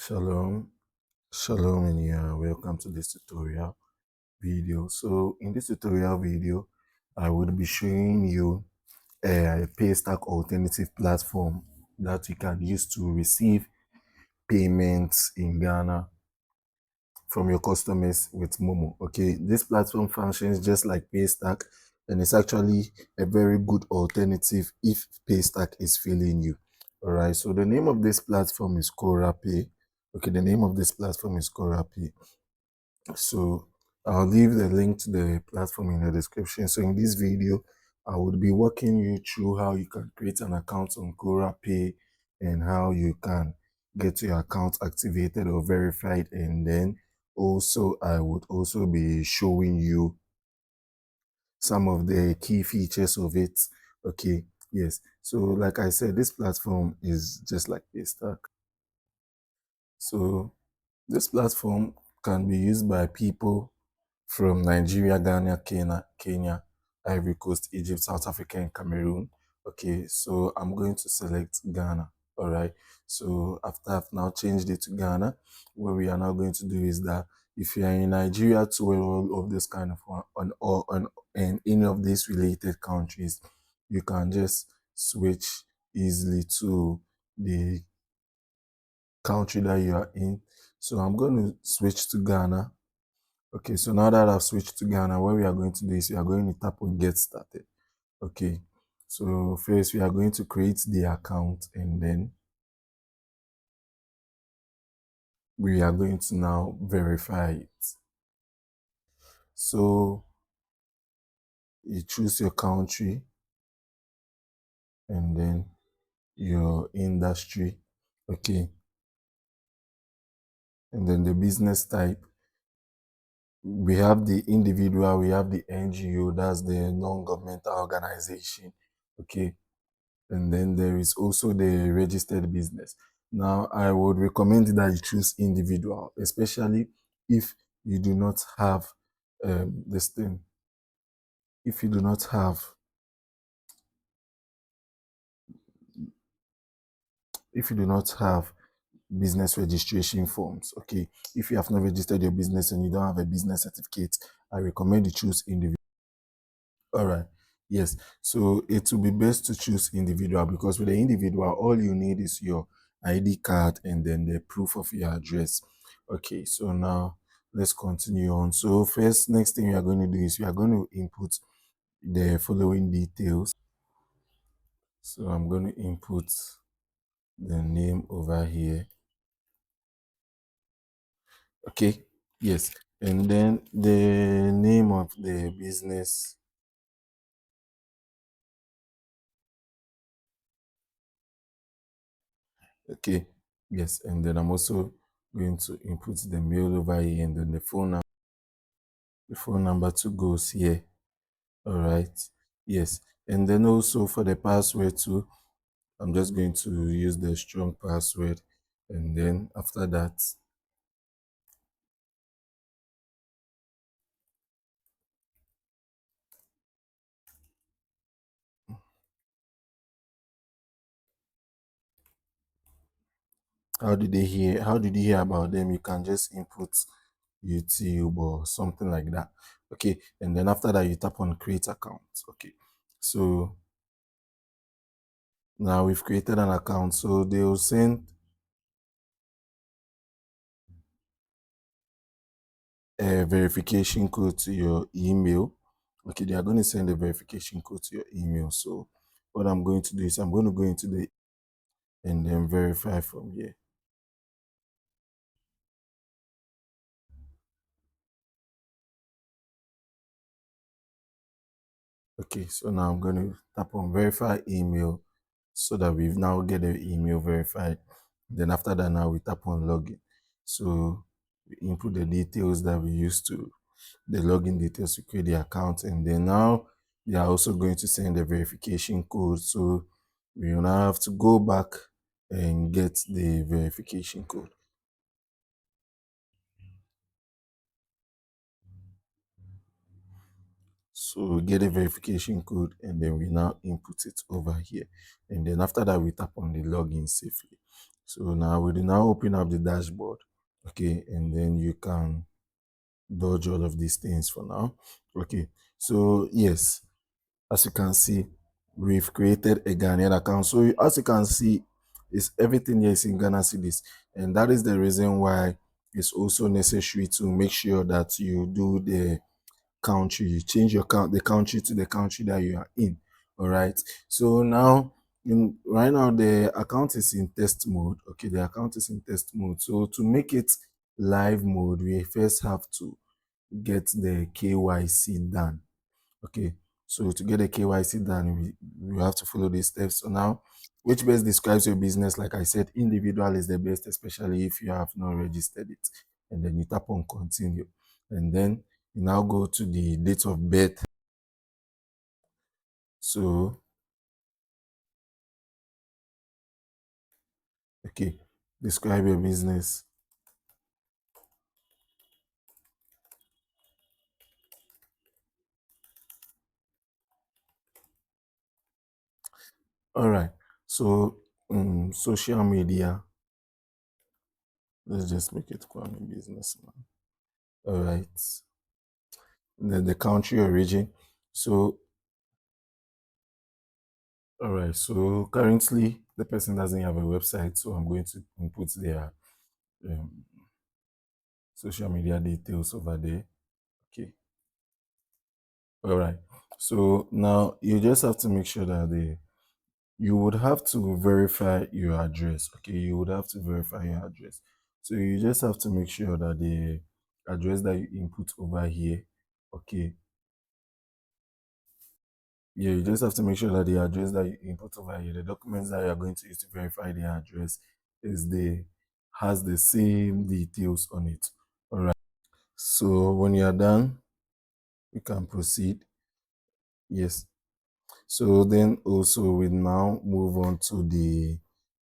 Shalom, shalom, and welcome to this tutorial video. So, in this tutorial video, I will be showing you a paystack alternative platform that you can use to receive payments in Ghana from your customers with Momo. Okay, this platform functions just like Paystack, and it's actually a very good alternative if Paystack is failing you. All right, so the name of this platform is Korapay. Okay, the name of this platform is Korapay. So I'll leave the link to the platform in the description. So in this video, I would be walking you through how you can create an account on Korapay and how you can get your account activated or verified. And then also I would also be showing you some of the key features of it. Okay, yes. So like I said, this platform is just like Paystack. So this platform can be used by people from Nigeria, Ghana, Kenya, Ivory Coast, Egypt, South Africa, and Cameroon. Okay, so I'm going to select Ghana. All right. So after I've now changed it to Ghana, what we are now going to do is that if you are in Nigeria to all of this kind of on and any of these related countries, you can just switch easily to the country that you are in. So I'm going to switch to Ghana. Okay, so now that I've switched to Ghana, what we are going to do is we are going to tap on get started. Okay, so first we are going to create the account and then we are going to now verify it. So you choose your country and then your industry. Okay, and then the business type. We have the individual, we have the NGO, that's the non-governmental organization. Okay, and then there is also the registered business. Now, I would recommend that you choose individual, especially if you do not have this thing. If you do not have, if you do not have business registration forms, okay. If you have not registered your business and you don't have a business certificate, I recommend you choose individual. All right. Yes. So it will be best to choose individual because with the individual, all you need is your ID card and then the proof of your address. Okay. So now let's continue on. So first, next thing we are going to do is we are going to input the following details. So I'm going to input the name over here. Okay. Yes. And then the name of the business. Okay, yes, and then I'm also going to input the mail over here and then the phone number to goes here. All right, yes, and then also for the password too, I'm just going to use the strong password, and then after that, how did you hear about them? You can just input YouTube or something like that. Okay, and then after that, you tap on create account. Okay, so now we've created an account, so they will send a verification code to your email. Okay, they are going to send a verification code to your email. So what I'm going to do is I'm going to go into the and then verify from here. Okay, so now I'm going to tap on verify email so that we've now get the email verified. Then after that, now we tap on login. So we input the details that we used to, the login details to create the account. And then now they are also going to send the verification code. So we will now have to go back and get the verification code. So we get a verification code and then we now input it over here. And then after that, we tap on the login safely. So now we will now open up the dashboard. Okay, and then you can dodge all of these things for now. Okay, so yes, as you can see, we've created a Ghanaian account. So as you can see, is everything here is in Ghana cedis, and that is the reason why it's also necessary to make sure that you do the country, you change your count the country to the country that you are in. All right. So now, right now the account is in test mode. Okay, the account is in test mode. So to make it live mode, we first have to get the KYC done. Okay, so to get the KYC done, we have to follow these steps. So now, which best describes your business? Like I said, individual is the best, especially if you have not registered it. And then you tap on continue. And then you now go to the date of birth. So, okay, describe your business. All right, so social media, let's just make it Kwame Businessman. All right, then the country origin. So all right, so currently the person doesn't have a website, so I'm going to input their um, social media details over there. Okay, all right. So now you just have to make sure that you would have to verify your address. Okay, you would have to verify your address. So you just have to make sure that the address that you input over here, okay, yeah, you just have to make sure that the address that you input over here, the documents that you are going to use to verify the address, is the has the same details on it. All right. So when you are done, you can proceed. Yes. So then also we now move on to the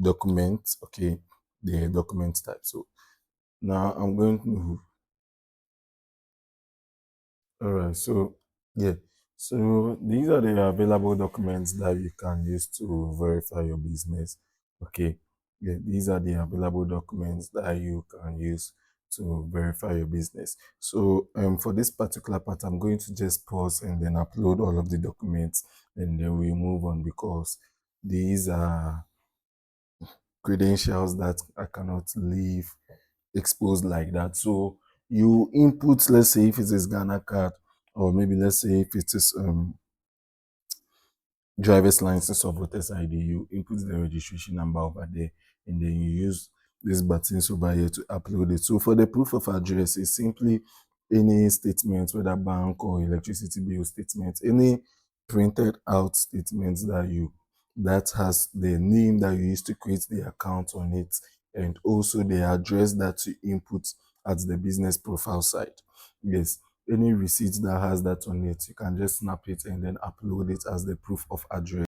document. Okay, the document type. So now I'm going to. All right. So yeah. So these are the available documents that you can use to verify your business. Okay. Yeah, these are the available documents that you can use to verify your business. So for this particular part, I'm going to just pause and then upload all of the documents, and then we move on because these are credentials that I cannot leave exposed like that. So you input, let's say if it is Ghana card, or maybe let's say if it is driver's license or voter's ID, you input the registration number over there, and then you use these buttons over here to upload it. So for the proof of address, it's simply any statement, whether bank or electricity bill statement, any printed out statements that has the name that you used to create the account on it, and also the address that you input at the business profile site. Yes, any receipt that has that on it, you can just snap it and then upload it as the proof of address.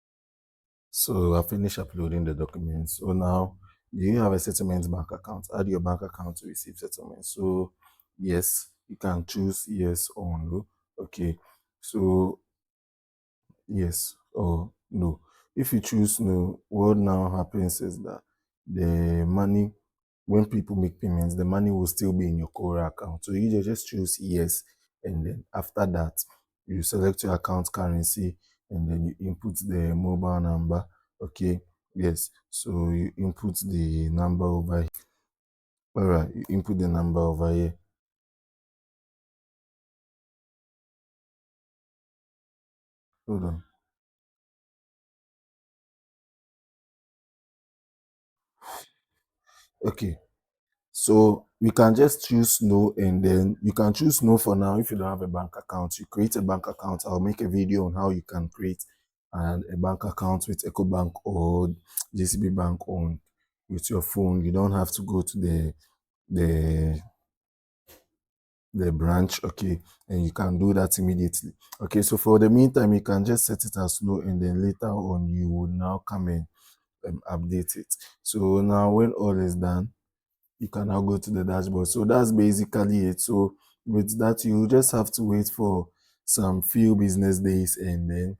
So I finished uploading the documents. So now, do you have a settlement bank account? Add your bank account to receive settlement. So yes, you can choose yes or no. Okay. So yes or no. If you choose no, what now happens is that the money, when people make payments, the money will still be in your core account. So you just choose yes, and then after that, you select your account currency, and then you input the mobile number. Okay, yes. So you input the number over here. All right, you input the number over here. Hold on. Okay. So we can just choose no, and then you can choose no for now if you don't have a bank account. You create a bank account. I'll make a video on how you can create a bank account with EcoBank or JCB Bank on with your phone. You don't have to go to the the branch, okay, and you can do that immediately. Okay, so for the meantime, you can just set it as no, and then later on you will now come and update it. So now when all is done, you can now go to the dashboard. So that's basically it. So with that, you just have to wait for some few business days, and then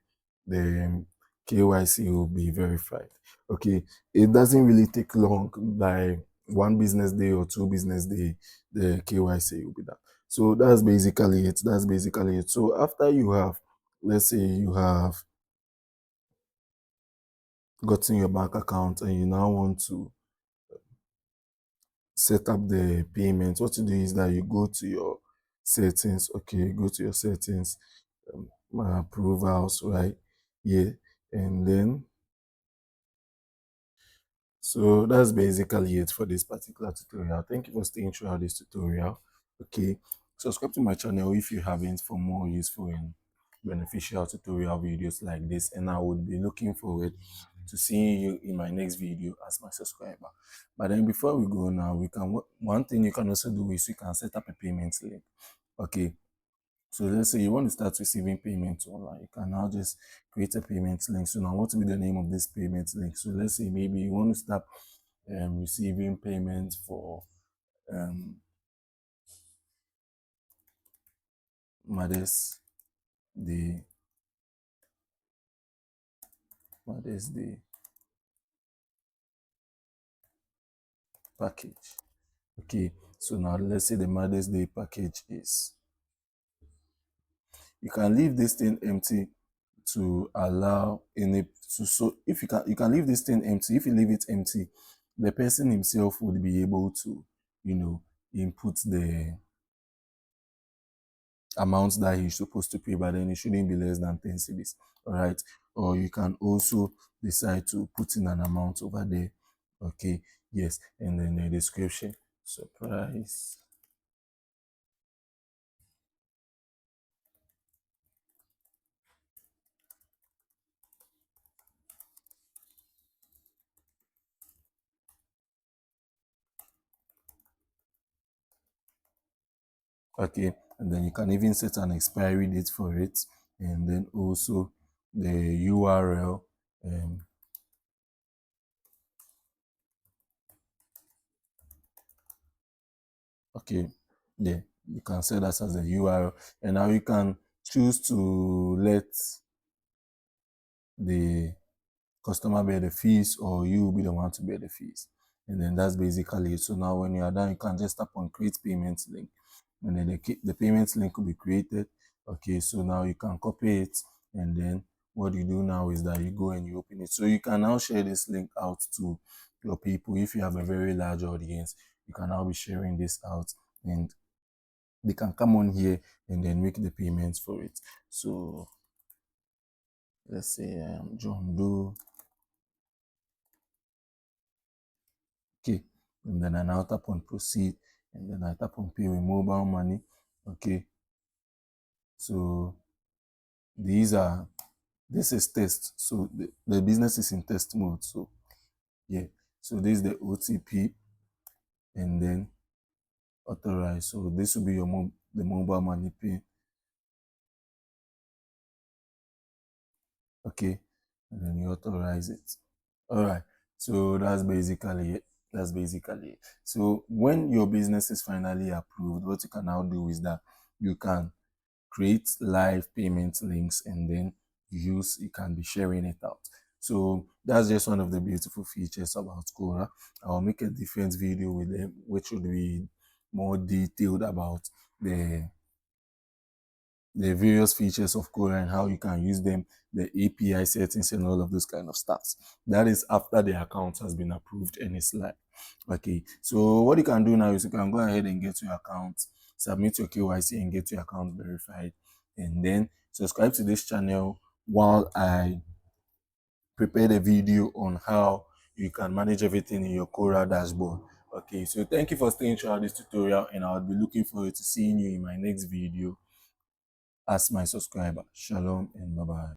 the KYC will be verified. Okay, it doesn't really take long. By one business day or two business day, the KYC will be done. So that's basically it. That's basically it. So after you have, let's say you have gotten your bank account and you now want to set up the payment, what you do is that you go to your settings. Okay, go to your settings, my approvals, right? Yeah, and then so that's basically it for this particular tutorial. Thank you for staying throughout this tutorial. Okay, subscribe to my channel if you haven't for more useful and beneficial tutorial videos like this, and I would be looking forward to seeing you in my next video as my subscriber. But then before we go now, we can one thing you can also do is you can set up a payment link. Okay, so let's say you want to start receiving payments online. You can now just create a payment link. So now what will be the name of this payment link? So let's say maybe you want to start receiving payments for um, Mother's Day, Mother's Day package. Okay, so now let's say the Mother's Day package is, you can leave this thing empty to allow in it to, so if you can leave this thing empty. If you leave it empty, the person himself would be able to, you know, input the amount that he's supposed to pay, but then it shouldn't be less than 10 cedis. All right, or you can also decide to put in an amount over there. Okay, yes, and then the description, surprise. Okay, and then you can even set an expiry date for it, and then also the URL. Okay, yeah, you can set that as the URL, and now you can choose to let the customer bear the fees, or you will be the one to bear the fees. And then that's basically it. So now when you are done, you can just tap on create payment link, and then the payment link will be created. Okay, so now you can copy it, and then what you do now is that you go and you open it. So you can now share this link out to your people. If you have a very large audience, you can now be sharing this out, and they can come on here and then make the payments for it. So let's say John Doe. Okay, and then I now tap on proceed, and then I tap on pay with mobile money. Okay, so these are, this is test, so the business is in test mode. So yeah, so this is the OTP, and then authorize. So this will be your the mobile money pin. Okay, and then you authorize it. All right, so that's basically it. That's basically it. So when your business is finally approved, what you can now do is that you can create live payment links, and then you can be sharing it out. So that's just one of the beautiful features about Quora. I'll make a different video with them, which would be more detailed about the the various features of Quora and how you can use them, the API settings and all of those kind of stuff. That is after the account has been approved and it's live. Okay, so what you can do now is you can go ahead and get your account, submit your KYC and get your account verified, and then subscribe to this channel while I prepare the video on how you can manage everything in your Quora dashboard. Okay, so thank you for staying throughout this tutorial, and I'll be looking forward to seeing you in my next video as my subscriber. Shalom and bye-bye.